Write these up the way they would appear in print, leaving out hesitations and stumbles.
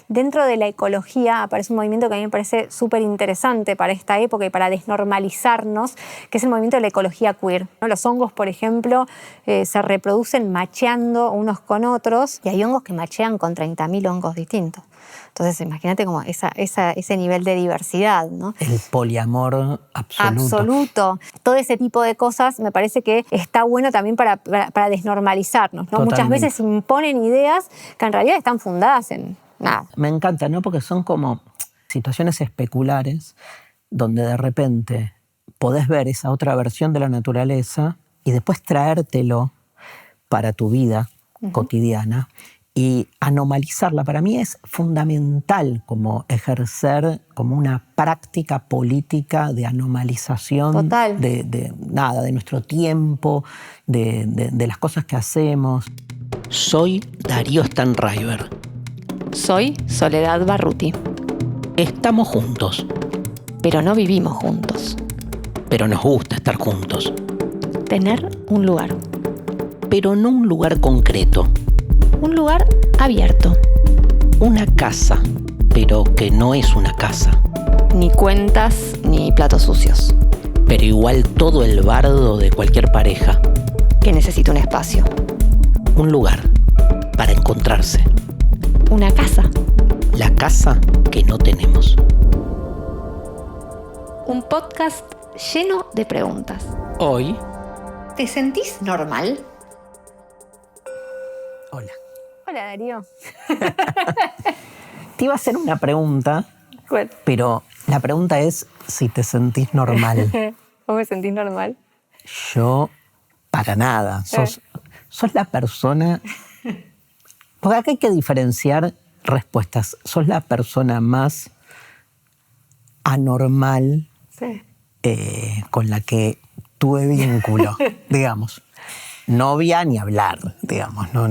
dentro de la ecología aparece un movimiento que a mí me parece súper interesante para esta época y para desnormalizarnos, que es el movimiento de la ecología queer, ¿no? Los hongos, por ejemplo, se reproducen macheando unos con otros y hay hongos que machean con 30.000 hongos distintos. Entonces, imagínate como ese nivel de diversidad, ¿no? El poliamor absoluto. Absoluto. Todo ese tipo de cosas me parece que está bueno también para desnormalizarnos, ¿no? Muchas veces se imponen ideas que en realidad están fundadas en nada. Me encanta, ¿no? Porque son como situaciones especulares donde de repente podés ver esa otra versión de la naturaleza y después traértelo para tu vida cotidiana. Y anomalizarla para mí es fundamental como ejercer como una práctica política de anomalización de nuestro tiempo, de las cosas que hacemos. Soy Darío Stanraiver. Soy Soledad Barruti. Estamos juntos. Pero no vivimos juntos. Pero nos gusta estar juntos. Tener un lugar. Pero no un lugar concreto. Un lugar abierto. Una casa, pero que no es una casa. Ni cuentas, ni platos sucios. Pero igual todo el bardo de cualquier pareja. Que necesita un espacio. Un lugar para encontrarse. Una casa. La casa que no tenemos. Un podcast lleno de preguntas. Hoy... ¿Te sentís normal? Hola. Hola, Darío. Te iba a hacer una pregunta, pero la pregunta es si te sentís normal. ¿Vos me sentís normal? Yo, para nada. Sos la persona... Porque acá hay que diferenciar respuestas. Sos la persona más anormal con la que tuve vínculo, digamos. Novia ni hablar, digamos. No.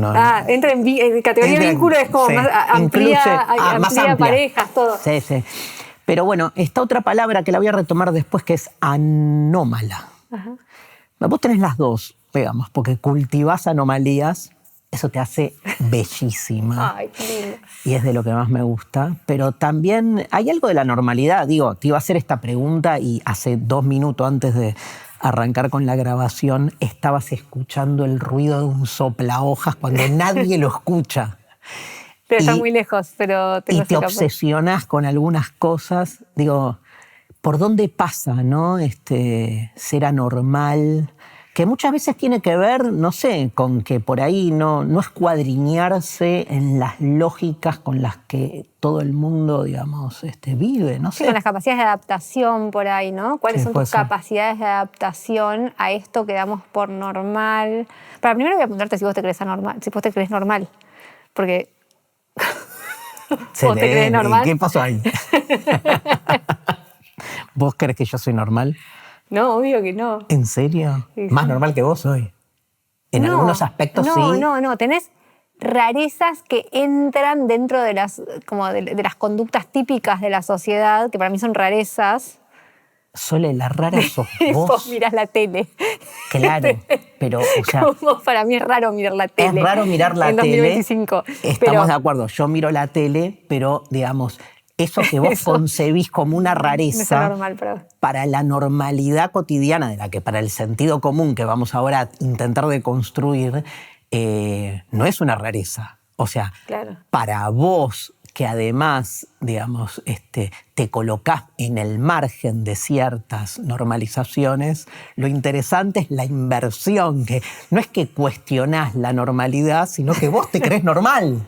Entra en categoría de vínculo, es como más amplia parejas, todo. Sí. Pero bueno, esta otra palabra que la voy a retomar después, que es anómala. Ajá. Vos tenés las dos, digamos, porque cultivás anomalías, eso te hace bellísima. Ay, qué lindo. Y es de lo que más me gusta. Pero también hay algo de la normalidad. Digo, te iba a hacer esta pregunta y hace 2 minutos antes de arrancar con la grabación, estabas escuchando el ruido de un soplahojas cuando nadie lo escucha. Pero está muy lejos, pero y te obsesionás con algunas cosas. Digo, ¿por dónde pasa, no? Ser anormal, que muchas veces tiene que ver, no sé, con que por ahí no escuadriñarse en las lógicas con las que todo el mundo, digamos, vive, no sé. Sí, con las capacidades de adaptación por ahí, ¿no? ¿Cuáles son tus capacidades de adaptación a esto que damos por normal? Pero primero voy a preguntarte si vos te crees anormal, si vos te crees normal, porque... ¿Vos te crees normal? ¿Qué pasó ahí? ¿Vos crees que yo soy normal? No, obvio que no. ¿En serio? Sí. Más normal que vos soy. En algunos aspectos sí. No. Tenés rarezas que entran dentro de las conductas típicas de la sociedad, que para mí son rarezas. Sole, la rara sos vos. Vos mirás la tele. Claro, pero, o sea... Como para mí es raro mirar la tele. Es raro mirar la en tele. 2025. Estamos de acuerdo. Yo miro la tele, pero, digamos... Eso que vos concebís como una rareza para la normalidad cotidiana, de la que para el sentido común que vamos ahora a intentar deconstruir, no es una rareza. O sea, para vos, que además, digamos, te colocás en el margen de ciertas normalizaciones, lo interesante es la inversión, que no es que cuestionás la normalidad, sino que vos te crees normal.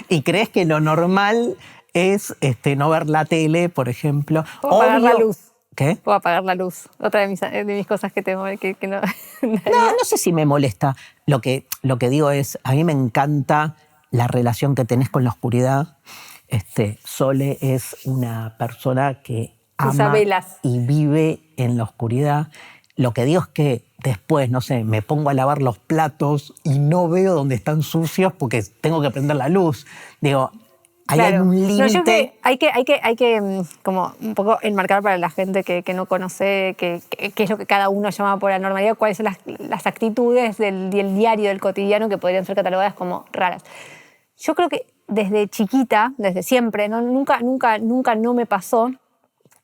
Y crees que lo normal... es no ver la tele, por ejemplo. O apagar la luz. ¿Qué? O apagar la luz. Otra de mis cosas que no... No sé si me molesta. Lo que digo es, a mí me encanta la relación que tenés con la oscuridad. Sole es una persona que ama y vive en la oscuridad. Lo que digo es que después, no sé, me pongo a lavar los platos y no veo dónde están sucios porque tengo que prender la luz. Digo... Hay un límite. No, hay que como un poco enmarcar para la gente que no conoce qué es lo que cada uno llama por anormalidad, cuáles son las actitudes del diario, del cotidiano, que podrían ser catalogadas como raras. Yo creo que desde chiquita, desde siempre, ¿no? Nunca no me pasó.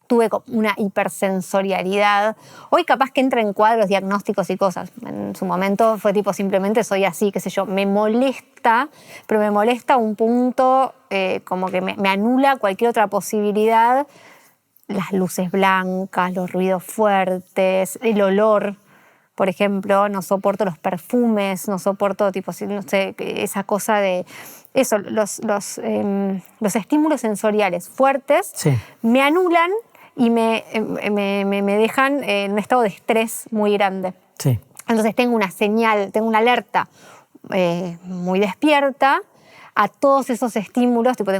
Tuve una hipersensorialidad. Hoy capaz que entra en cuadros diagnósticos y cosas. En su momento fue tipo simplemente soy así, qué sé yo. Me molesta, pero me molesta a un punto como que me anula cualquier otra posibilidad. Las luces blancas, los ruidos fuertes, el olor. Por ejemplo, no soporto los perfumes, no soporto tipo, no sé, esa cosa de eso, los estímulos sensoriales fuertes sí. me anulan y me dejan en un estado de estrés muy grande. Sí. Entonces tengo una señal, tengo una alerta muy despierta a todos esos estímulos, tipo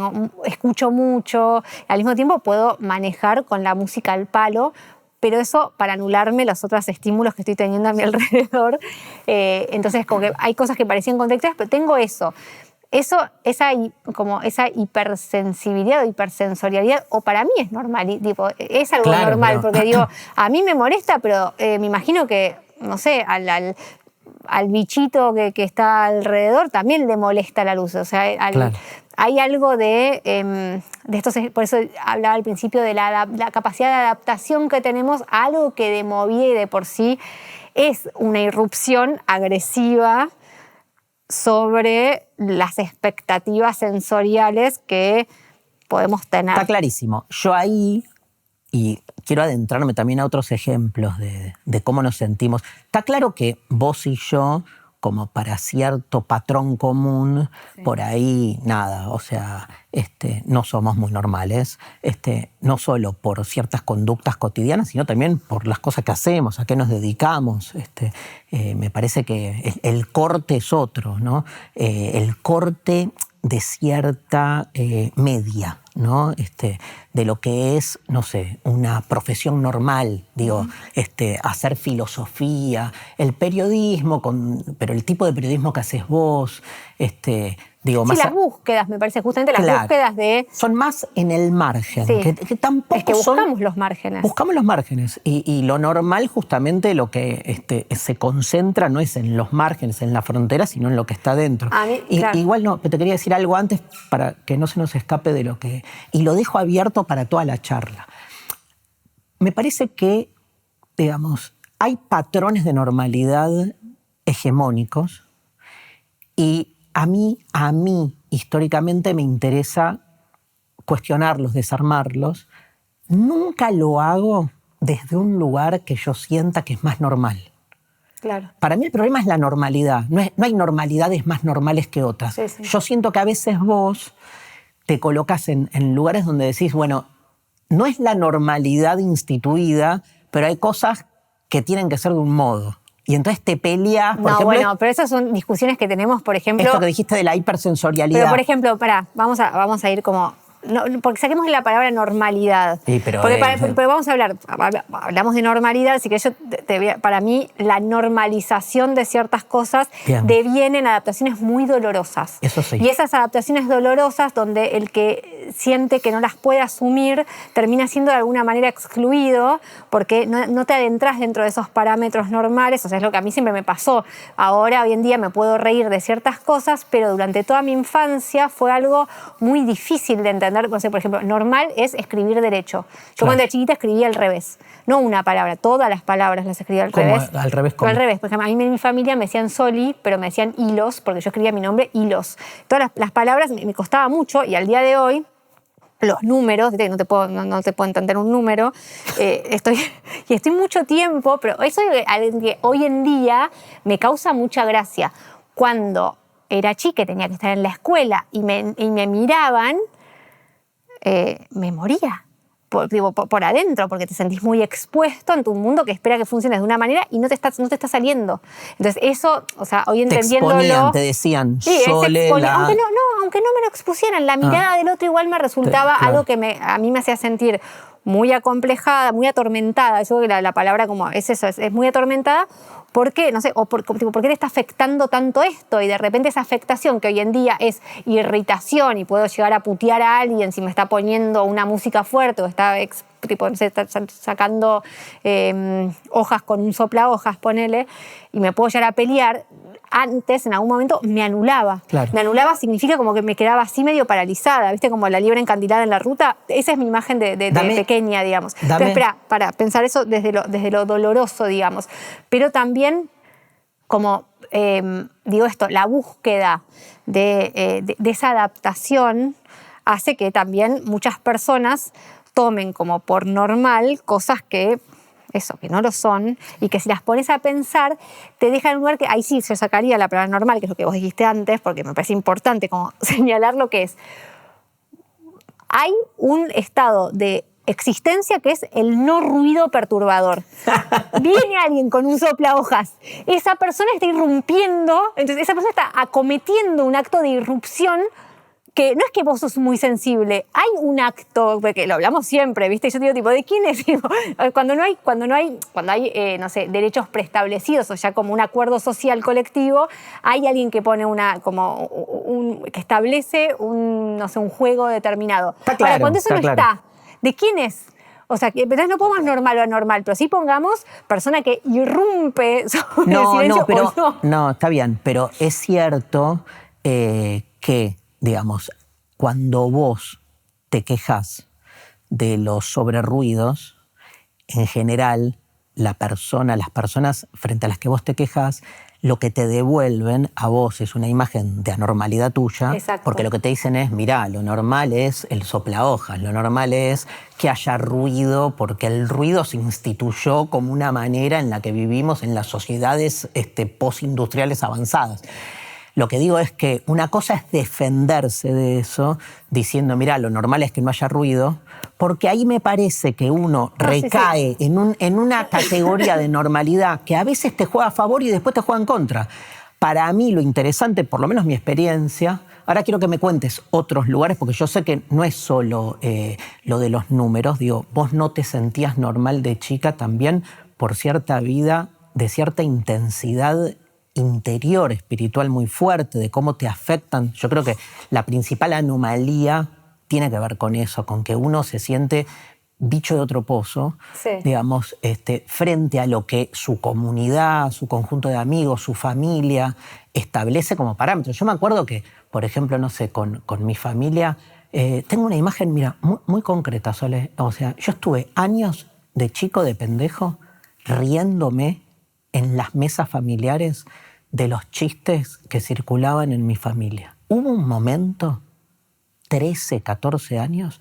escucho mucho, al mismo tiempo puedo manejar con la música al palo, pero eso para anularme los otros estímulos que estoy teniendo a mi alrededor. Entonces como que hay cosas que parecían contradictorias, pero tengo eso. Esa hipersensibilidad o hipersensorialidad, o para mí es normal, tipo, es algo claro, normal, pero... porque digo, a mí me molesta, pero me imagino que, no sé, al bichito que está alrededor también le molesta la luz. O sea, claro. hay algo de estos, por eso hablaba al principio de la capacidad de adaptación que tenemos a algo que de movida y de por sí es una irrupción agresiva sobre las expectativas sensoriales que podemos tener. Está clarísimo. Yo ahí, y quiero adentrarme también a otros ejemplos de cómo nos sentimos. Está claro que vos y yo, como para cierto patrón común, sí. Por ahí nada, o sea, no somos muy normales, no solo por ciertas conductas cotidianas, sino también por las cosas que hacemos, a qué nos dedicamos. Me parece que el corte es otro, ¿no? El corte de cierta media, ¿no? De lo que es, no sé, una profesión normal, digo, hacer filosofía, el periodismo, pero el tipo de periodismo que haces vos, digo, sí, más las búsquedas, me parece, justamente las búsquedas de... Son más en el margen, sí. que tampoco es que buscamos los márgenes. Buscamos los márgenes, y lo normal justamente lo que se concentra no es en los márgenes, en la frontera, sino en lo que está dentro. Claro. Igual no, pero te quería decir algo antes para que no se nos escape de lo que... Y lo dejo abierto para toda la charla. Me parece que, digamos, hay patrones de normalidad hegemónicos y a mí, históricamente me interesa cuestionarlos, desarmarlos. Nunca lo hago desde un lugar que yo sienta que es más normal. Claro. Para mí el problema es la normalidad. No hay normalidades más normales que otras. Sí, sí. Yo siento que a veces vos te colocas en lugares donde decís, bueno, no es la normalidad instituida, pero hay cosas que tienen que ser de un modo. Y entonces te peleas, por ejemplo... bueno, pero esas son discusiones que tenemos, por ejemplo... Esto que dijiste de la hipersensorialidad. Pero, por ejemplo, vamos a ir como... No, porque saquemos la palabra normalidad. Sí, pero vamos a hablamos de normalidad, así que para mí la normalización de ciertas cosas deviene en adaptaciones muy dolorosas. Eso sí. Y esas adaptaciones dolorosas, donde el que siente que no las puede asumir, termina siendo de alguna manera excluido, porque no te adentras dentro de esos parámetros normales. O sea, es lo que a mí siempre me pasó. Ahora, hoy en día, me puedo reír de ciertas cosas, pero durante toda mi infancia fue algo muy difícil de entender. No sé, por ejemplo, normal es escribir derecho. Yo cuando era chiquita escribía al revés. No una palabra, todas las palabras las escribía al revés. ¿Al revés cómo? Al revés. Por ejemplo, a mí en mi familia me decían Soli, pero me decían Hilos, porque yo escribía mi nombre Hilos. Todas las palabras me costaba mucho, y al día de hoy los números, no te puedo entender un número, estoy mucho tiempo, pero eso que hoy en día me causa mucha gracia. Cuando era chica, tenía que estar en la escuela y me miraban, me moría por adentro, porque te sentís muy expuesto en tu mundo que espera que funcione de una manera y no te está saliendo. Entonces eso, o sea, hoy entendiéndolo... Te exponían, te decían, sí, Sole, aunque no me lo expusieran, la mirada del otro igual me resultaba algo que a mí me hacía sentir muy acomplejada, muy atormentada. Yo creo que la palabra como es eso, es muy atormentada. ¿Por qué? No sé, o ¿por qué te está afectando tanto esto? Y de repente esa afectación, que hoy en día es irritación y puedo llegar a putear a alguien si me está poniendo una música fuerte o está sacando hojas con un soplahojas, ponele, y me puedo llegar a pelear. antes, en algún momento, me anulaba. Claro. Me anulaba significa como que me quedaba así medio paralizada, ¿viste? Como la liebre encandilada en la ruta. Esa es mi imagen de pequeña, digamos. Entonces, espera, para pensar eso desde lo doloroso, digamos. Pero también, como digo esto, la búsqueda de esa adaptación hace que también muchas personas tomen como por normal cosas que no lo son, y que si las pones a pensar, te dejan en un lugar que, ahí sí, yo sacaría la palabra normal, que es lo que vos dijiste antes, porque me parece importante como señalar lo que es. Hay un estado de existencia que es el no ruido perturbador. Viene alguien con un soplahojas, esa persona está irrumpiendo, entonces esa persona está acometiendo un acto de irrupción que no es que vos sos muy sensible, hay un acto, porque lo hablamos siempre, ¿viste? Yo digo, tipo, ¿de quién es? Cuando hay, no sé, derechos preestablecidos o ya como un acuerdo social colectivo, hay alguien que pone que establece no sé, un juego determinado. Está claro, ahora, cuando eso no claro. está, ¿de quién es? O sea, entonces no pongamos normal o anormal, pero sí pongamos persona que irrumpe sobre el silencio o no. No, está bien, pero es cierto que, digamos, cuando vos te quejas de los sobreruidos, en general, las personas frente a las que vos te quejas, lo que te devuelven a vos es una imagen de anormalidad tuya. Exacto. Porque lo que te dicen es, mirá, lo normal es el soplahojas, lo normal es que haya ruido, porque el ruido se instituyó como una manera en la que vivimos en las sociedades postindustriales avanzadas. Lo que digo es que una cosa es defenderse de eso, diciendo, mirá, lo normal es que no haya ruido, porque ahí me parece que uno recae en una categoría de normalidad que a veces te juega a favor y después te juega en contra. Para mí lo interesante, por lo menos mi experiencia, ahora quiero que me cuentes otros lugares, porque yo sé que no es solo lo de los números, digo, vos no te sentías normal de chica también por cierta vida de cierta intensidad interior, espiritual muy fuerte, de cómo te afectan. Yo creo que la principal anomalía tiene que ver con eso, con que uno se siente bicho de otro pozo, digamos, frente a lo que su comunidad, su conjunto de amigos, su familia establece como parámetros. Yo me acuerdo que, por ejemplo, no sé, con mi familia, tengo una imagen, mira, muy, muy concreta, Sole. O sea, yo estuve años de chico, de pendejo, riéndome en las mesas familiares de los chistes que circulaban en mi familia. Hubo un momento, 13, 14 años,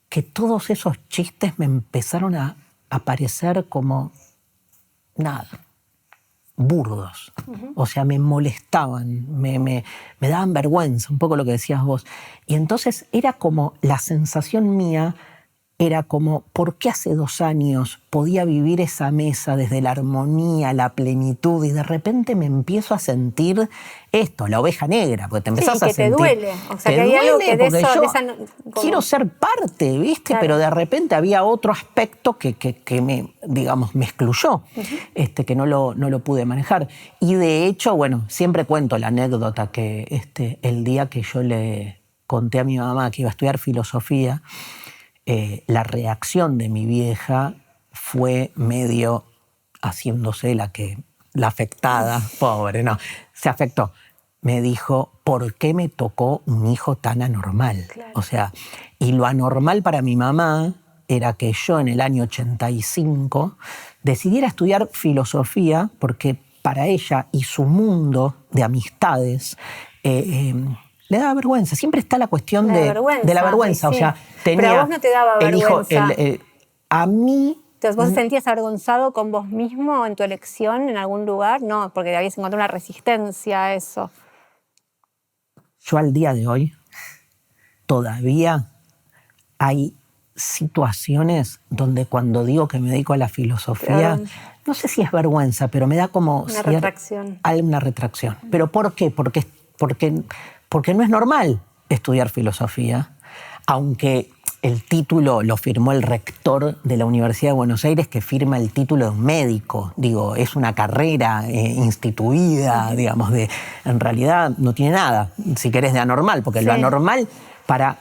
que todos esos chistes me empezaron a parecer como nada, burdos. O sea, me molestaban, me daban vergüenza, un poco lo que decías vos. Y entonces era como la sensación mía, era como, ¿por qué hace 2 años podía vivir esa mesa desde la armonía, la plenitud, y de repente me empiezo a sentir esto, la oveja negra, porque te empezás a sentir... Sí, que te duele. O sea, que hay algo que de eso... Quiero ser parte, ¿viste? Claro. Pero de repente había otro aspecto que me, digamos, me excluyó, que no lo pude manejar. Y de hecho, bueno, siempre cuento la anécdota que el día que yo le conté a mi mamá que iba a estudiar filosofía, la reacción de mi vieja fue medio haciéndose la afectada, pobre, no, se afectó. Me dijo, ¿por qué me tocó un hijo tan anormal? Claro. O sea, y lo anormal para mi mamá era que yo en el año 85 decidiera estudiar filosofía porque para ella y su mundo de amistades le daba vergüenza. Siempre está la cuestión de la vergüenza. Sí. O sea, tenía pero a vos no te daba vergüenza. A mí... Entonces, ¿vos te sentías avergonzado con vos mismo en tu elección en algún lugar? No, porque habías encontrado una resistencia a eso. Yo al día de hoy todavía hay situaciones donde cuando digo que me dedico a la filosofía, no sé si es vergüenza, pero me da como... Una retracción. Hay una retracción. ¿Pero por qué? Porque no es normal estudiar filosofía, aunque el título lo firmó el rector de la Universidad de Buenos Aires, que firma el título de un médico. Digo, es una carrera instituida, digamos, en realidad no tiene nada, si querés, de anormal, porque lo anormal,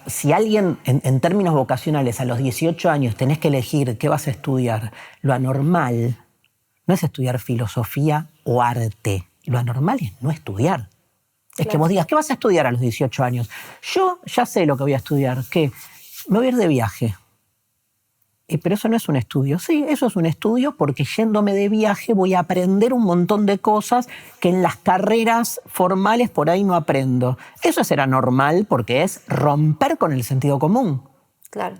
si alguien, en términos vocacionales, a los 18 años tenés que elegir qué vas a estudiar, lo anormal no es estudiar filosofía o arte. lo anormal es no estudiar. Es que vos digas, ¿qué vas a estudiar a los 18 años? Yo ya sé lo que voy a estudiar, ¿qué? Me voy a ir de viaje. Pero eso no es un estudio. Sí, eso es un estudio porque yéndome de viaje voy a aprender un montón de cosas que en las carreras formales por ahí no aprendo. Eso es ser anormal porque es romper con el sentido común. Claro.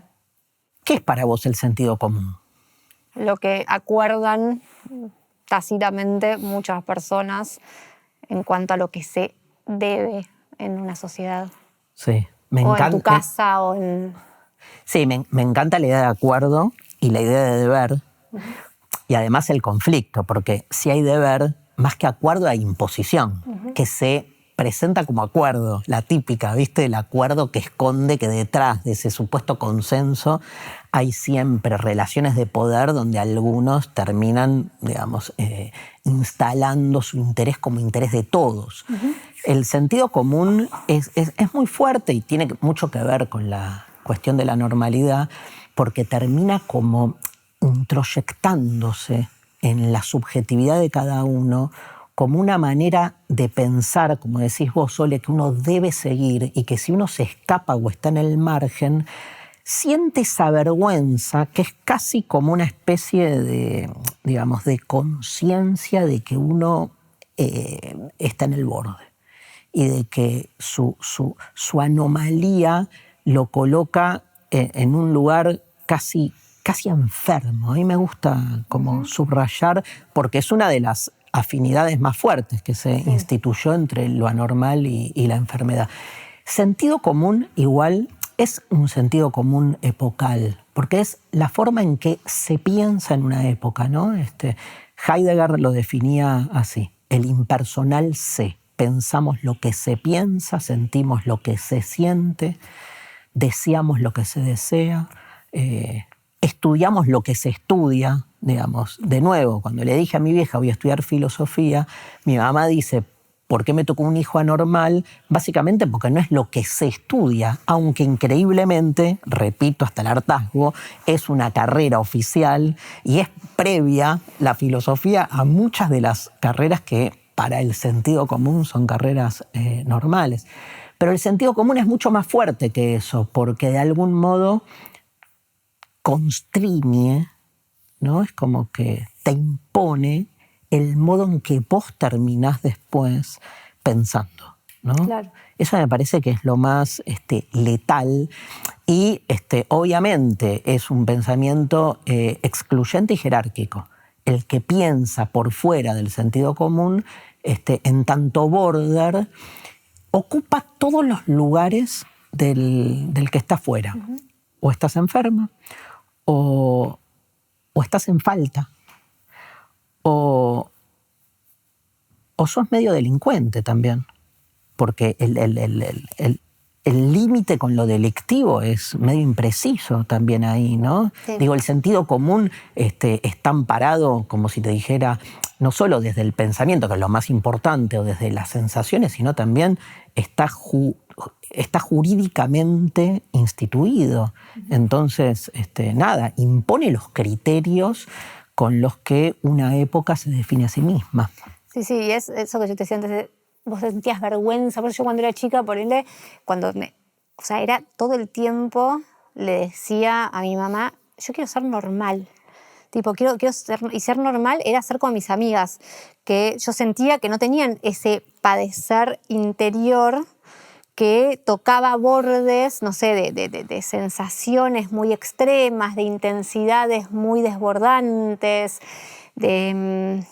¿Qué es para vos el sentido común? Lo que acuerdan tácitamente muchas personas en cuanto a lo que se debe en una sociedad. Sí, me o encanta. En tu casa o en... Sí, me encanta la idea de acuerdo y la idea de deber. Y además el conflicto, porque si hay deber, más que acuerdo hay imposición, que se presenta como acuerdo, la típica, ¿viste? El acuerdo que esconde que detrás de ese supuesto consenso hay siempre relaciones de poder donde algunos terminan, digamos, instalando su interés como interés de todos. El sentido común es muy fuerte y tiene mucho que ver con la cuestión de la normalidad, porque termina como introyectándose en la subjetividad de cada uno como una manera de pensar, como decís vos, Sole, que uno debe seguir y que si uno se escapa o está en el margen, siente esa vergüenza que es casi como una especie de, digamos, de conciencia de que uno está en el borde y de que su anomalía lo coloca en un lugar casi enfermo. A mí me gusta como subrayar, porque es una de las afinidades más fuertes que se instituyó entre lo anormal y la enfermedad. Sentido común igual es un sentido común epocal, porque es la forma en que se piensa en una época, ¿no? Heidegger lo definía así: el impersonal sé. Pensamos lo que se piensa, sentimos lo que se siente, deseamos lo que se desea, estudiamos lo que se estudia, digamos. De nuevo, cuando le dije a mi vieja voy a estudiar filosofía, mi mamá dice, ¿por qué me tocó un hijo anormal? Básicamente porque no es lo que se estudia, aunque increíblemente, repito hasta el hartazgo, es una carrera oficial y es previa la filosofía a muchas de las carreras que para el sentido común son carreras normales. Pero el sentido común es mucho más fuerte que eso, porque de algún modo constriñe, ¿no? Es como que te impone el modo en que vos terminás después pensando, ¿no? Claro. Eso me parece que es lo más letal y obviamente es un pensamiento excluyente y jerárquico. El que piensa por fuera del sentido común, en tanto border, ocupa todos los lugares del que está fuera. O estás enferma, o estás en falta, o sos medio delincuente también, porque el límite con lo delictivo es medio impreciso también ahí, ¿no? Sí. Digo, el sentido común está amparado, como si te dijera, no solo desde el pensamiento, que es lo más importante, o desde las sensaciones, sino también está jurídicamente instituido. Entonces, nada, impone los criterios con los que una época se define a sí misma. Sí, y es eso que yo te decía antes, vos sentías vergüenza. Por eso yo cuando era chica, era todo el tiempo le decía a mi mamá, yo quiero ser normal. Tipo, quiero ser, y ser normal era ser con mis amigas, que yo sentía que no tenían ese padecer interior que tocaba bordes, no sé, de sensaciones muy extremas, de intensidades muy desbordantes, de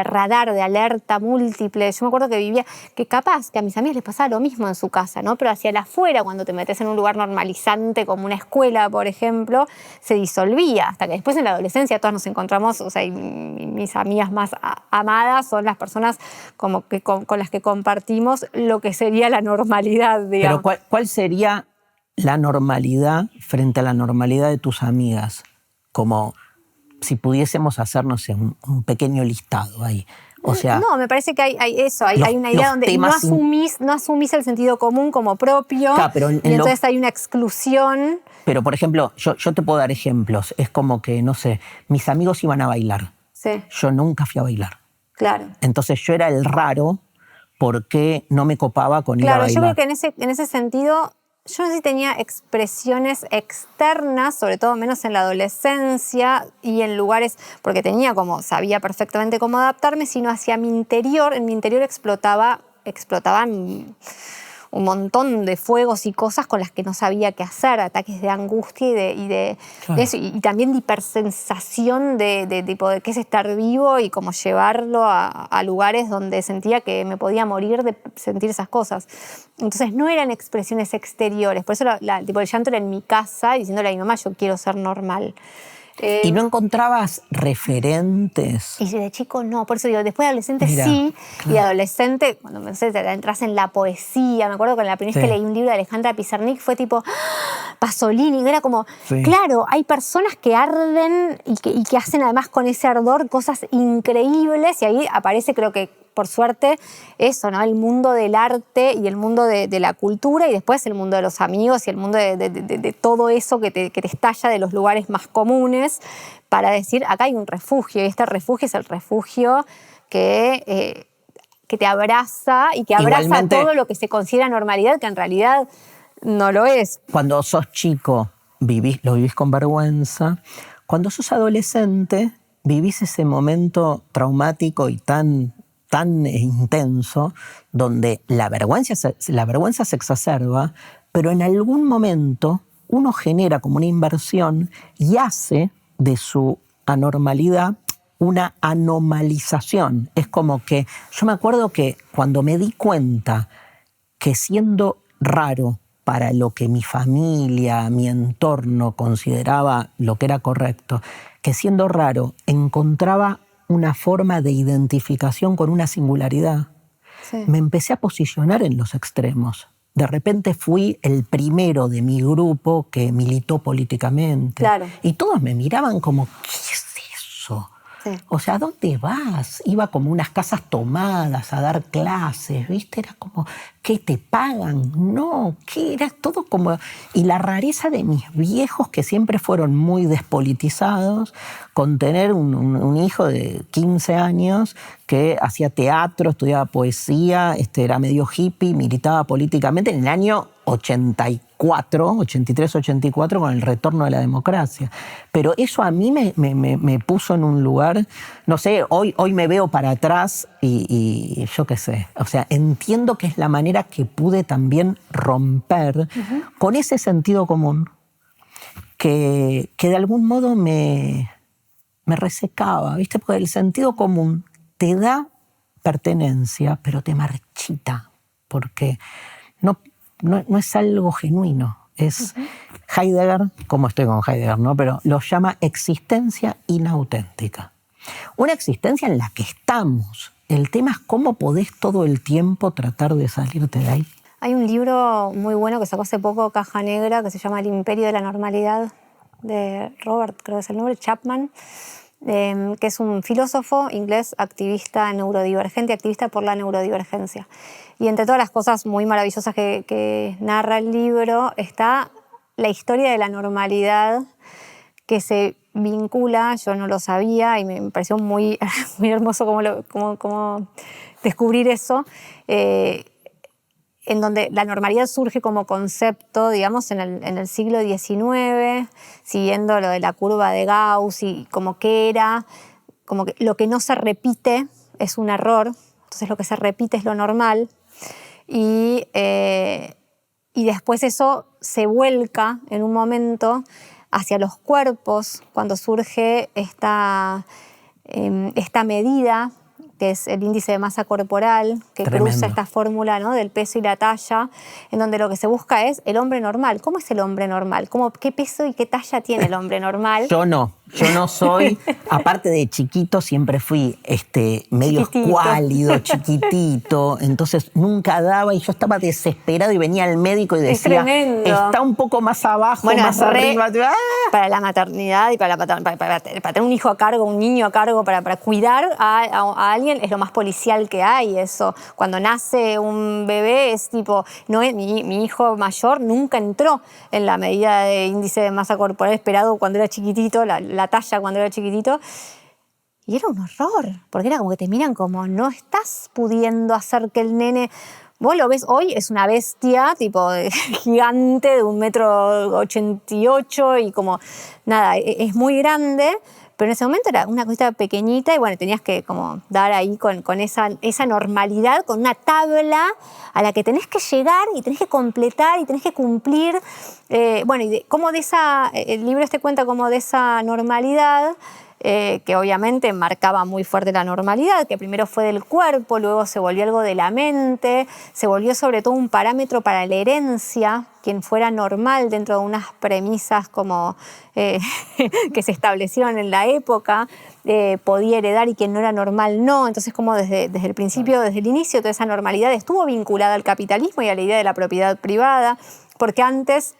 radar, de alerta múltiple. Yo me acuerdo que vivía, que capaz que a mis amigas les pasaba lo mismo en su casa, ¿no? Pero hacia el afuera, cuando te metes en un lugar normalizante como una escuela, por ejemplo, se disolvía, hasta que después en la adolescencia todas nos encontramos, o sea, y mis amigas más amadas son las personas como que con las que compartimos lo que sería la normalidad, digamos. Pero ¿cuál sería la normalidad frente a la normalidad de tus amigas? Como si pudiésemos hacernos un pequeño listado ahí. O sea, no, me parece que hay una idea donde no asumís el sentido común como propio, claro, pero y entonces hay una exclusión. Pero, por ejemplo, yo te puedo dar ejemplos. Es como que, no sé, mis amigos iban a bailar. Sí. Yo nunca fui a bailar. Claro. Entonces yo era el raro porque no me copaba con ir a bailar. Claro, yo creo que en ese sentido, yo no sé si tenía expresiones externas, sobre todo menos en la adolescencia y en lugares, porque sabía perfectamente cómo adaptarme, sino hacia mi interior. En mi interior explotaban un montón de fuegos y cosas con las que no sabía qué hacer, ataques de angustia y de eso, y también de hipersensación de qué es estar vivo y cómo llevarlo a lugares donde sentía que me podía morir de sentir esas cosas. Entonces no eran expresiones exteriores, por eso el llanto era en mi casa diciéndole a mi mamá, yo quiero ser normal. ¿Y no encontrabas referentes? Y de chico no, por eso digo, después de adolescente sí, claro. Y de adolescente, cuando me entras en la poesía, me acuerdo que la primera vez que leí un libro de Alejandra Pizarnik fue tipo Pasolini, era como, claro, hay personas que arden y que hacen además con ese ardor cosas increíbles, y ahí aparece, creo que por suerte, eso, ¿no? El mundo del arte y el mundo de la cultura, y después el mundo de los amigos y el mundo de todo eso que te estalla de los lugares más comunes, para decir, acá hay un refugio, y este refugio es el refugio que te abraza y que abraza igualmente todo lo que se considera normalidad, que en realidad no lo es. Cuando sos chico, lo vivís con vergüenza. Cuando sos adolescente, vivís ese momento traumático y tan intenso, donde la vergüenza se exacerba, pero en algún momento uno genera como una inversión y hace de su anormalidad una anomalización. Es como que yo me acuerdo que cuando me di cuenta que siendo raro para lo que mi familia, mi entorno consideraba lo que era correcto, que siendo raro encontraba una forma de identificación con una singularidad, me empecé a posicionar en los extremos. De repente fui el primero de mi grupo que militó políticamente. Claro. Y todos me miraban como, ¿qué es eso? Sí. O sea, ¿a dónde vas? Iba como unas casas tomadas a dar clases, ¿viste? Era como, ¿qué te pagan? No, ¿qué? Era todo como... Y la rareza de mis viejos, que siempre fueron muy despolitizados, con tener un hijo de 15 años que hacía teatro, estudiaba poesía, era medio hippie, militaba políticamente en el año 83-84, con el retorno de la democracia. Pero eso a mí me puso en un lugar, no sé, hoy me veo para atrás y yo qué sé. O sea, entiendo que es la manera que pude también romper con ese sentido común que de algún modo me resecaba, ¿viste? Porque el sentido común te da pertenencia, pero te marchita, porque no es algo genuino. Es Heidegger, como estoy con Heidegger, ¿no? Pero lo llama existencia inauténtica. Una existencia en la que estamos. El tema es cómo podés todo el tiempo tratar de salirte de ahí. Hay un libro muy bueno que sacó hace poco Caja Negra, que se llama El Imperio de la Normalidad, de Robert, creo que es el nombre, Chapman, que es un filósofo inglés, activista neurodivergente, activista por la neurodivergencia. Y entre todas las cosas muy maravillosas que narra el libro está la historia de la normalidad que se vincula, yo no lo sabía y me pareció muy, muy hermoso como descubrir eso, en donde la normalidad surge como concepto, digamos, en el siglo XIX, siguiendo lo de la curva de Gauss y como que era, como que lo que no se repite es un error, entonces lo que se repite es lo normal, y después eso se vuelca en un momento hacia los cuerpos, cuando surge esta medida, que es el índice de masa corporal, que Tremendo. Cruza esta fórmula, ¿no?, del peso y la talla, en donde lo que se busca es el hombre normal. ¿Cómo es el hombre normal? ¿Qué peso y qué talla tiene el hombre normal? Yo no soy, aparte de chiquito, siempre fui medio escuálido, chiquitito, entonces nunca daba y yo estaba desesperado y venía al médico y decía, está un poco más abajo, más arriba. Para la maternidad y para tener un hijo a cargo, un niño a cargo, para cuidar a alguien, es lo más policial que hay eso. Cuando nace un bebé es tipo, mi hijo mayor nunca entró en la medida de índice de masa corporal esperado cuando era chiquitito, la talla cuando era chiquitito. Y era un horror, porque era como que te miran como no estás pudiendo hacer que el nene... Vos lo ves hoy, es una bestia, tipo gigante, de 1,88 m y como, nada, es muy grande, pero en ese momento era una cosita pequeñita y bueno, tenías que como dar ahí con esa normalidad, con una tabla a la que tenés que llegar y tenés que completar y tenés que cumplir. Bueno, y el libro cuenta como de esa normalidad, que obviamente marcaba muy fuerte la normalidad, que primero fue del cuerpo, luego se volvió algo de la mente, se volvió sobre todo un parámetro para la herencia, quien fuera normal dentro de unas premisas como que se establecieron en la época, podía heredar y quien no era normal no. Entonces como desde el principio, desde el inicio, toda esa normalidad estuvo vinculada al capitalismo y a la idea de la propiedad privada, porque antes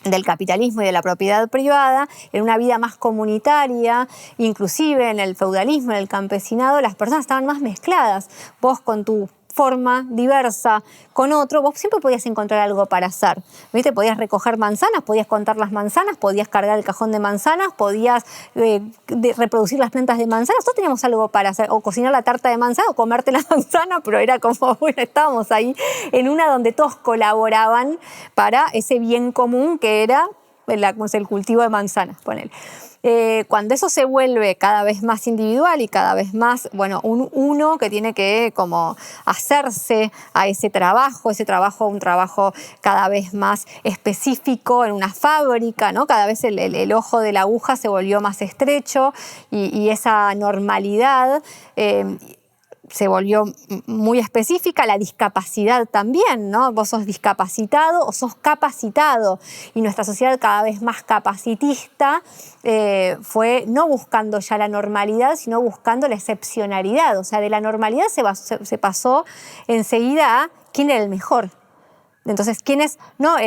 del capitalismo y de la propiedad privada, en una vida más comunitaria, inclusive en el feudalismo, en el campesinado, las personas estaban más mezcladas. Vos con tu forma diversa con otro, vos siempre podías encontrar algo para hacer. ¿Viste? Podías recoger manzanas, podías contar las manzanas, podías cargar el cajón de manzanas, podías reproducir las plantas de manzanas, todos teníamos algo para hacer, o cocinar la tarta de manzana, o comerte la manzana, pero era como, bueno, estábamos ahí en una donde todos colaboraban para ese bien común que era el cultivo de manzanas, ponele. Cuando eso se vuelve cada vez más individual y cada vez más, bueno, uno que tiene que como hacerse a ese trabajo, un trabajo cada vez más específico en una fábrica, ¿no? Cada vez el ojo de la aguja se volvió más estrecho y esa normalidad se volvió muy específica, la discapacidad también, ¿no? Vos sos discapacitado o sos capacitado, y nuestra sociedad cada vez más capacitista fue no buscando ya la normalidad, sino buscando la excepcionalidad. O sea, de la normalidad se pasó enseguida a quién era el mejor. Entonces, ya no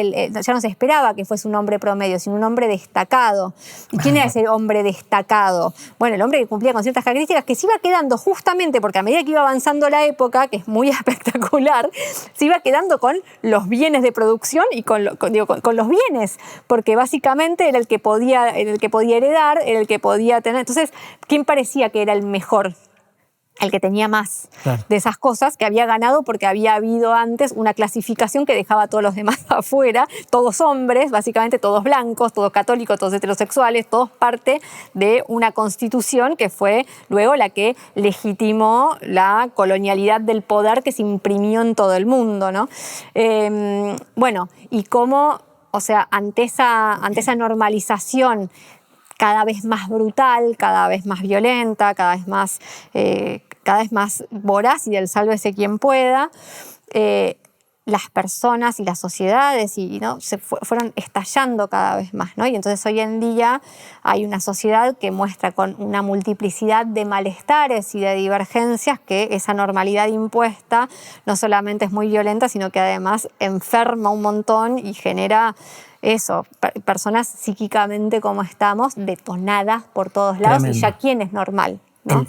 se esperaba que fuese un hombre promedio, sino un hombre destacado. ¿Y quién era ese hombre destacado? Bueno, el hombre que cumplía con ciertas características que se iba quedando justamente porque a medida que iba avanzando la época, que es muy espectacular, se iba quedando con los bienes de producción y con los bienes, porque básicamente era el que podía heredar, era el que podía tener. Entonces, ¿quién parecía que era el mejor? El que tenía más, claro, de esas cosas, que había ganado porque había habido antes una clasificación que dejaba a todos los demás afuera, todos hombres, básicamente todos blancos, todos católicos, todos heterosexuales, todos parte de una constitución que fue luego la que legitimó la colonialidad del poder que se imprimió en todo el mundo, ¿no? Bueno, y cómo, o sea, ante esa normalización cada vez más brutal, cada vez más violenta, cada vez más voraz y del sálvese quien pueda, las personas y las sociedades ¿no? se fueron estallando cada vez más, ¿no? Y entonces hoy en día hay una sociedad que muestra con una multiplicidad de malestares y de divergencias que esa normalidad impuesta no solamente es muy violenta, sino que además enferma un montón y genera eso, personas psíquicamente como estamos, detonadas por todos lados. Tremendo. Y ya quién es normal, ¿no?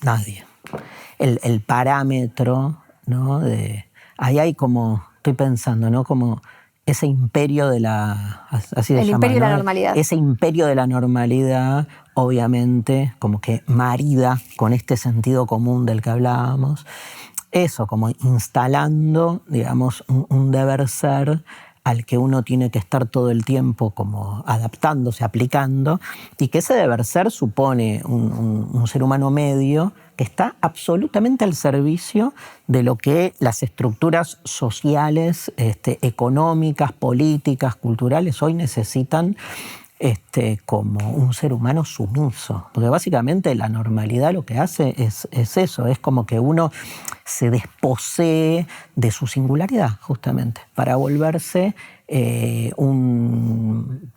Nadie. El parámetro, ¿no? Ahí hay como, estoy pensando, ¿no? Como ese imperio de la... Así el imperio, ¿no?, de la normalidad. Ese imperio de la normalidad, obviamente, como que marida con este sentido común del que hablábamos. Eso, como instalando, digamos, un deber ser al que uno tiene que estar todo el tiempo como adaptándose, aplicando, y que ese deber ser supone un ser humano medio que está absolutamente al servicio de lo que las estructuras sociales, económicas, políticas, culturales hoy necesitan como un ser humano sumiso. Porque básicamente la normalidad lo que hace es eso, es como que uno se desposee de su singularidad, justamente, para volverse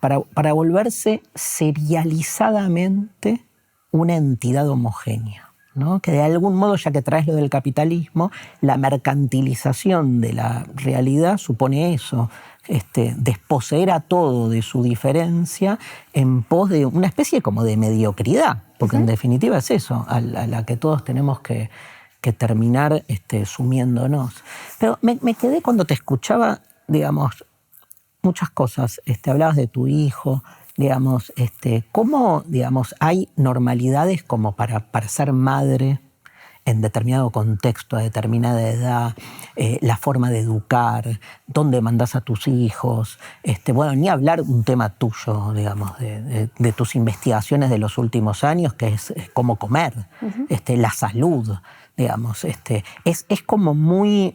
para volverse serializadamente una entidad homogénea, ¿no? Que de algún modo, ya que traes lo del capitalismo, la mercantilización de la realidad supone eso, desposeer a todo de su diferencia en pos de una especie como de mediocridad, porque en definitiva es eso, a la que todos tenemos que terminar sumiéndonos. Pero me quedé cuando te escuchaba, digamos, muchas cosas. Hablabas de tu hijo, digamos, cómo, digamos, hay normalidades como para ser madre en determinado contexto, a determinada edad, la forma de educar, dónde mandás a tus hijos, bueno, ni hablar un tema tuyo, digamos, de tus investigaciones de los últimos años, que es cómo comer, la salud, digamos, es como muy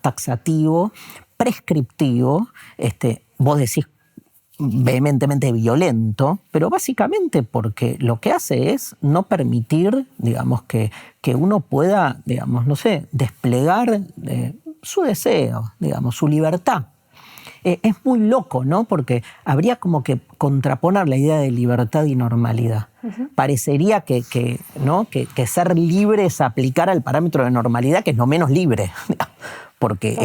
taxativo, prescriptivo, vos decís vehementemente violento, pero básicamente porque lo que hace es no permitir, digamos, que uno pueda, digamos, no sé, desplegar su deseo, digamos, su libertad. Es muy loco, ¿no? Porque habría como que contraponer la idea de libertad y normalidad. Parecería ¿no? que ser libre es aplicar al parámetro de normalidad, que es lo menos libre, porque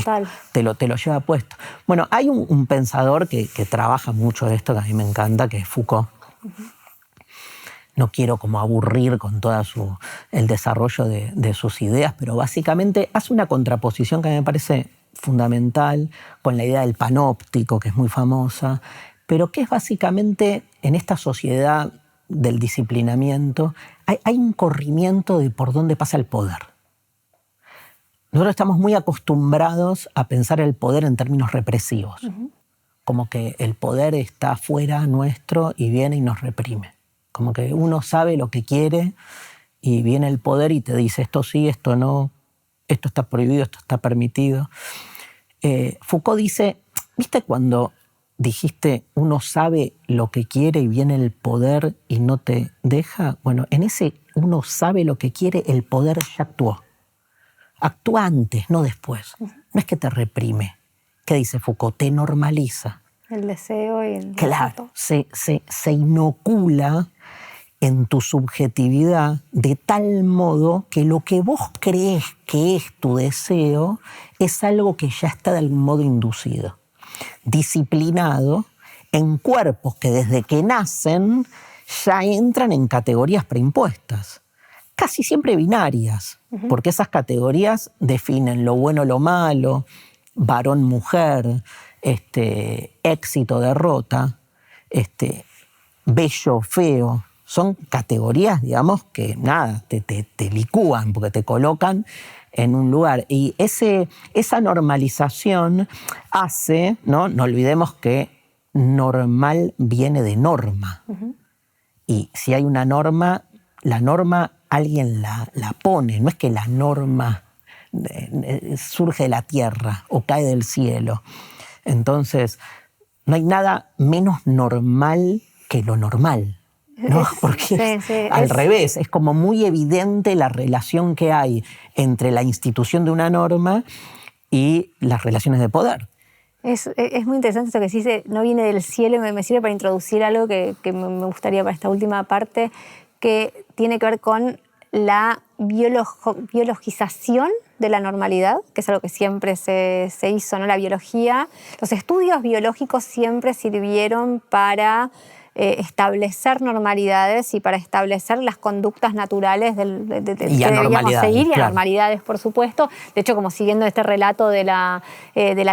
te lo lleva puesto. Bueno, hay un pensador que trabaja mucho esto, que a mí me encanta, que es Foucault. No quiero como aburrir con todo el desarrollo de sus ideas, pero básicamente hace una contraposición que a mí me parece fundamental con la idea del panóptico, que es muy famosa, pero que es básicamente en esta sociedad del disciplinamiento, hay un corrimiento de por dónde pasa el poder. Nosotros estamos muy acostumbrados a pensar el poder en términos represivos, como que el poder está afuera nuestro y viene y nos reprime. Como que uno sabe lo que quiere y viene el poder y te dice esto sí, esto no, esto está prohibido, esto está permitido. Foucault dice, ¿viste cuando dijiste uno sabe lo que quiere y viene el poder y no te deja? Bueno, en ese uno sabe lo que quiere, el poder ya actuó. Actúa antes, no después. No es que te reprime. ¿Qué dice Foucault? Te normaliza. El deseo y el... Claro, se inocula en tu subjetividad de tal modo que lo que vos crees que es tu deseo es algo que ya está de algún modo inducido, disciplinado en cuerpos que desde que nacen ya entran en categorías preimpuestas, casi siempre binarias, porque esas categorías definen lo bueno, lo malo, varón, mujer, éxito, derrota, bello, feo. Son categorías, digamos, que nada, te licúan porque te colocan en un lugar. Y esa normalización hace, no olvidemos que normal viene de norma. Y si hay una norma, la norma alguien la pone, no es que la norma surge de la tierra o cae del cielo. Entonces, no hay nada menos normal que lo normal, ¿no? Porque al revés, es como muy evidente la relación que hay entre la institución de una norma y las relaciones de poder. Es muy interesante esto que se dice, no viene del cielo, me sirve para introducir algo que me gustaría para esta última parte, que tiene que ver con la biologización de la normalidad, que es algo que siempre se hizo, ¿no? La biología, los estudios biológicos siempre sirvieron para establecer normalidades y para establecer las conductas naturales que debíamos seguir, y anormalidades, por supuesto. De hecho, como siguiendo este relato de la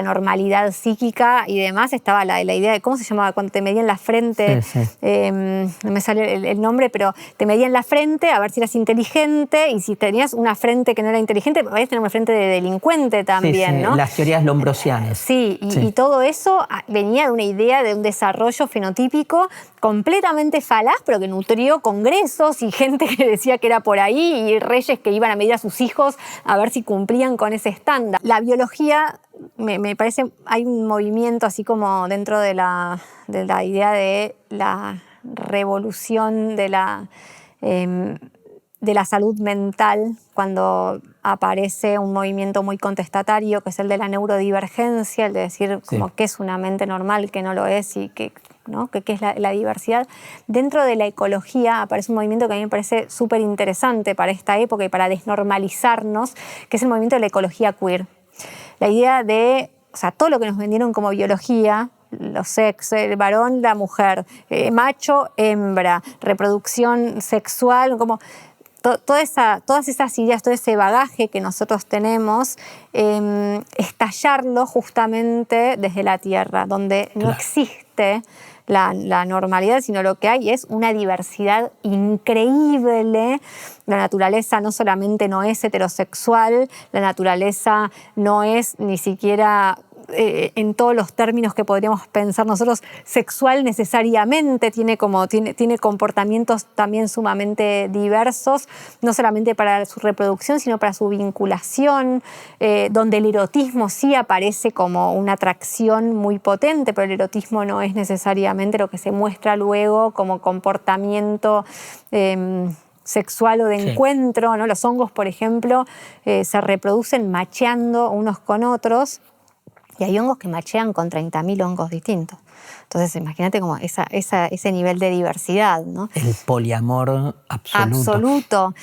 normalidad psíquica y demás, estaba la idea de, ¿cómo se llamaba? Cuando te medían la frente, no me sale el nombre, pero te medían la frente a ver si eras inteligente, y si tenías una frente que no era inteligente, podías tener una frente de delincuente también, ¿no? Las teorías lombrosianas. Sí, y todo eso venía de una idea de un desarrollo fenotípico completamente falaz, pero que nutrió congresos y gente que decía que era por ahí, y reyes que iban a medir a sus hijos a ver si cumplían con ese estándar. La biología, me parece, hay un movimiento así como dentro de la idea de la revolución de la salud mental, cuando aparece un movimiento muy contestatario, que es el de la neurodivergencia, el de decir como qué es una mente normal, qué no lo es, y qué es la diversidad. Dentro de la ecología aparece un movimiento que a mí me parece súper interesante para esta época y para desnormalizarnos, que es el movimiento de la ecología queer. La idea de, o sea, todo lo que nos vendieron como biología, los sexos, el varón, la mujer, macho, hembra, reproducción sexual, como todas esas ideas, todo ese bagaje que nosotros tenemos, estallarlo justamente desde la Tierra, donde no existe la normalidad, sino lo que hay es una diversidad increíble. La naturaleza no solamente no es heterosexual, la naturaleza no es ni siquiera en todos los términos que podríamos pensar nosotros, sexual necesariamente, tiene comportamientos también sumamente diversos, no solamente para su reproducción, sino para su vinculación, donde el erotismo sí aparece como una atracción muy potente, pero el erotismo no es necesariamente lo que se muestra luego como comportamiento sexual o de encuentro, ¿no? Los hongos, por ejemplo, se reproducen macheando unos con otros. Y hay hongos que machean con 30.000 hongos distintos. Entonces, imagínate como ese nivel de diversidad, ¿no? El poliamor absoluto. Absoluto.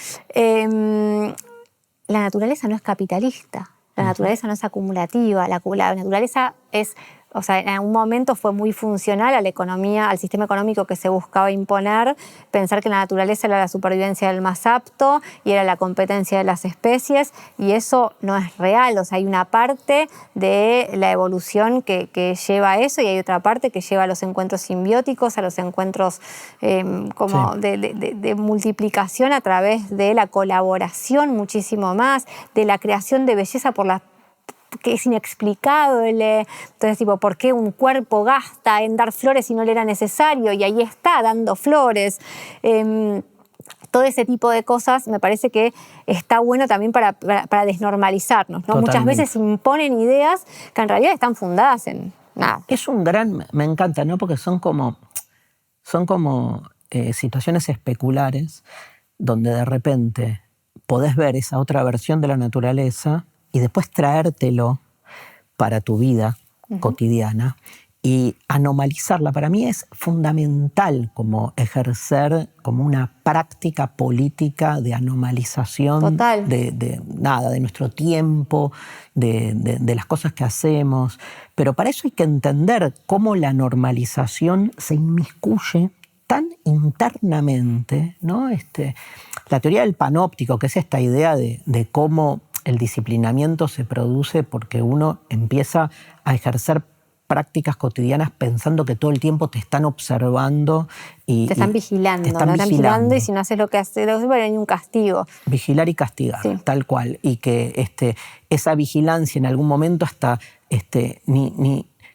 La naturaleza no es capitalista, la naturaleza no es acumulativa, la naturaleza es... O sea, en algún momento fue muy funcional a la economía, al sistema económico que se buscaba imponer, pensar que la naturaleza era la supervivencia del más apto y era la competencia de las especies, y eso no es real. O sea, hay una parte de la evolución que lleva a eso y hay otra parte que lleva a los encuentros simbióticos, a los encuentros de multiplicación a través de la colaboración muchísimo más, de la creación de belleza que es inexplicable. Entonces, ¿por qué un cuerpo gasta en dar flores si no le era necesario? Y ahí está, dando flores. Todo ese tipo de cosas me parece que está bueno también para desnormalizarnos, ¿no? Muchas veces imponen ideas que en realidad están fundadas en nada. Es me encanta, ¿no? Porque son como situaciones especulares donde de repente podés ver esa otra versión de la naturaleza y después traértelo para tu vida cotidiana y anomalizarla. Para mí es fundamental como ejercer como una práctica política de anomalización de nuestro tiempo, de las cosas que hacemos. Pero para eso hay que entender cómo la normalización se inmiscuye tan internamente, ¿no? La teoría del panóptico, que es esta idea de cómo el disciplinamiento se produce porque uno empieza a ejercer prácticas cotidianas pensando que todo el tiempo te están observando y te están vigilando. Te están vigilando y si no haces lo que haces, hay un castigo. Vigilar y castigar, tal cual. Y que esa vigilancia en algún momento hasta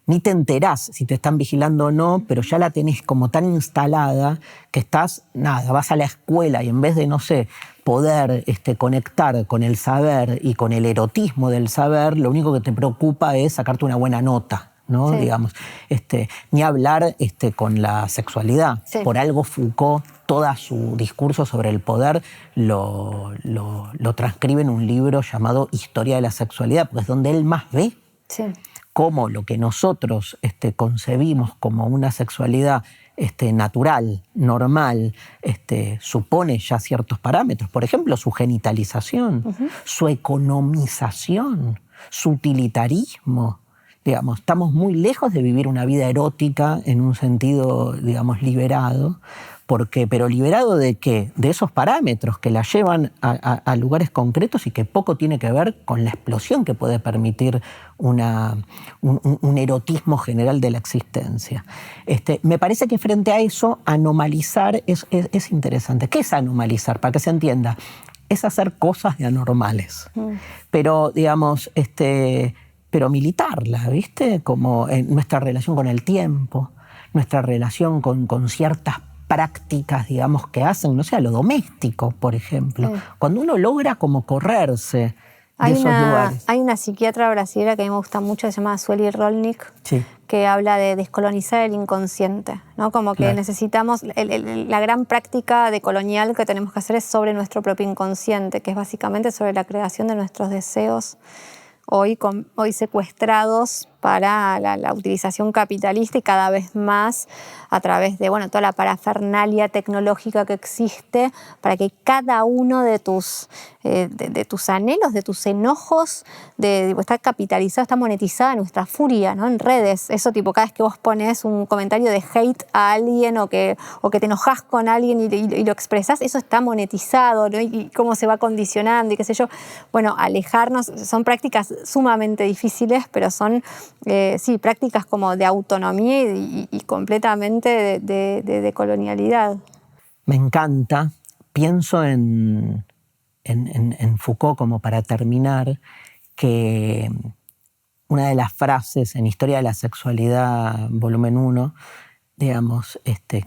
ni te enterás si te están vigilando o no, pero ya la tenés como tan instalada que vas a la escuela y en vez de, poder conectar con el saber y con el erotismo del saber, lo único que te preocupa es sacarte una buena nota, ¿no? Sí. Digamos, ni hablar con la sexualidad. Sí. Por algo Foucault, todo su discurso sobre el poder lo transcribe en un libro llamado Historia de la Sexualidad, porque es donde él más ve cómo lo que nosotros concebimos como una sexualidad natural, normal, supone ya ciertos parámetros. Por ejemplo, su genitalización, su economización, su utilitarismo. Digamos, estamos muy lejos de vivir una vida erótica en un sentido, liberado. ¿Pero liberado de qué? De esos parámetros que la llevan a lugares concretos y que poco tiene que ver con la explosión que puede permitir un erotismo general de la existencia. Me parece que frente a eso, anomalizar es interesante. ¿Qué es anomalizar? Para que se entienda, es hacer cosas de anormales. Pero, pero militarla, ¿viste? Como en nuestra relación con el tiempo, nuestra relación con ciertas prácticas, que hacen, lo doméstico, por ejemplo. Cuando uno logra como correrse de esos lugares. Hay una psiquiatra brasileña que a mí me gusta mucho, se llama Sueli Rolnik, que habla de descolonizar el inconsciente, ¿no? Como que necesitamos, la gran práctica decolonial que tenemos que hacer es sobre nuestro propio inconsciente, que es básicamente sobre la creación de nuestros deseos hoy secuestrados para la utilización capitalista y cada vez más a través de toda la parafernalia tecnológica que existe para que cada uno de tus anhelos, de tus enojos, está capitalizado, está monetizada nuestra furia, ¿no? En redes. Eso cada vez que vos pones un comentario de hate a alguien o que te enojas con alguien y lo expresás, eso está monetizado, ¿no? Y cómo se va condicionando y qué sé yo. Alejarnos, son prácticas sumamente difíciles, pero son sí, prácticas como de autonomía y completamente de colonialidad. Me encanta. Pienso en Foucault, como para terminar, que una de las frases en Historia de la Sexualidad, volumen 1, digamos,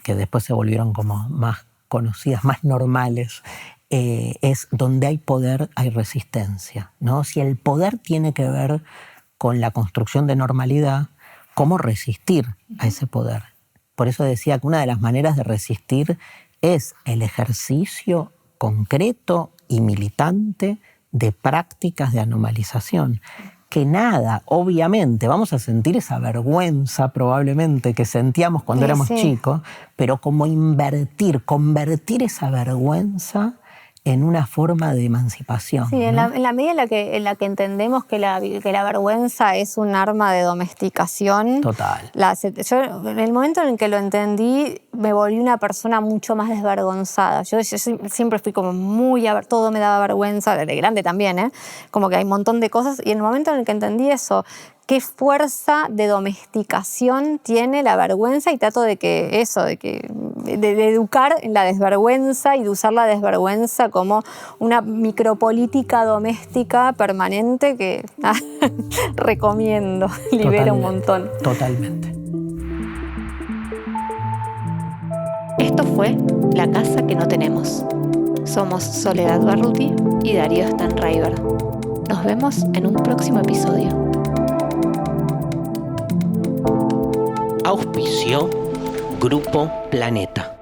que después se volvieron como más conocidas, más normales, es: donde hay poder hay resistencia, ¿no? Si el poder tiene que ver con la construcción de normalidad, ¿cómo resistir a ese poder? Por eso decía que una de las maneras de resistir es el ejercicio concreto y militante de prácticas de anomalización. Que nada, obviamente, vamos a sentir esa vergüenza probablemente que sentíamos cuando éramos chicos, pero como convertir esa vergüenza en una forma de emancipación. Sí, ¿no? en la medida en la que entendemos que la vergüenza es un arma de domesticación. Total. Yo, en el momento en el que lo entendí, me volví una persona mucho más desvergonzada. Yo siempre fui como todo me daba vergüenza, de grande también, como que hay un montón de cosas. Y en el momento en el que entendí eso, qué fuerza de domesticación tiene la vergüenza, y trato de educar en la desvergüenza y de usar la desvergüenza como una micropolítica doméstica permanente que recomiendo, libera un montón. Totalmente. Esto fue La Casa que no tenemos. Somos Soledad Barruti y Darío Stanraiver. Nos vemos en un próximo episodio. Auspició Grupo Planeta.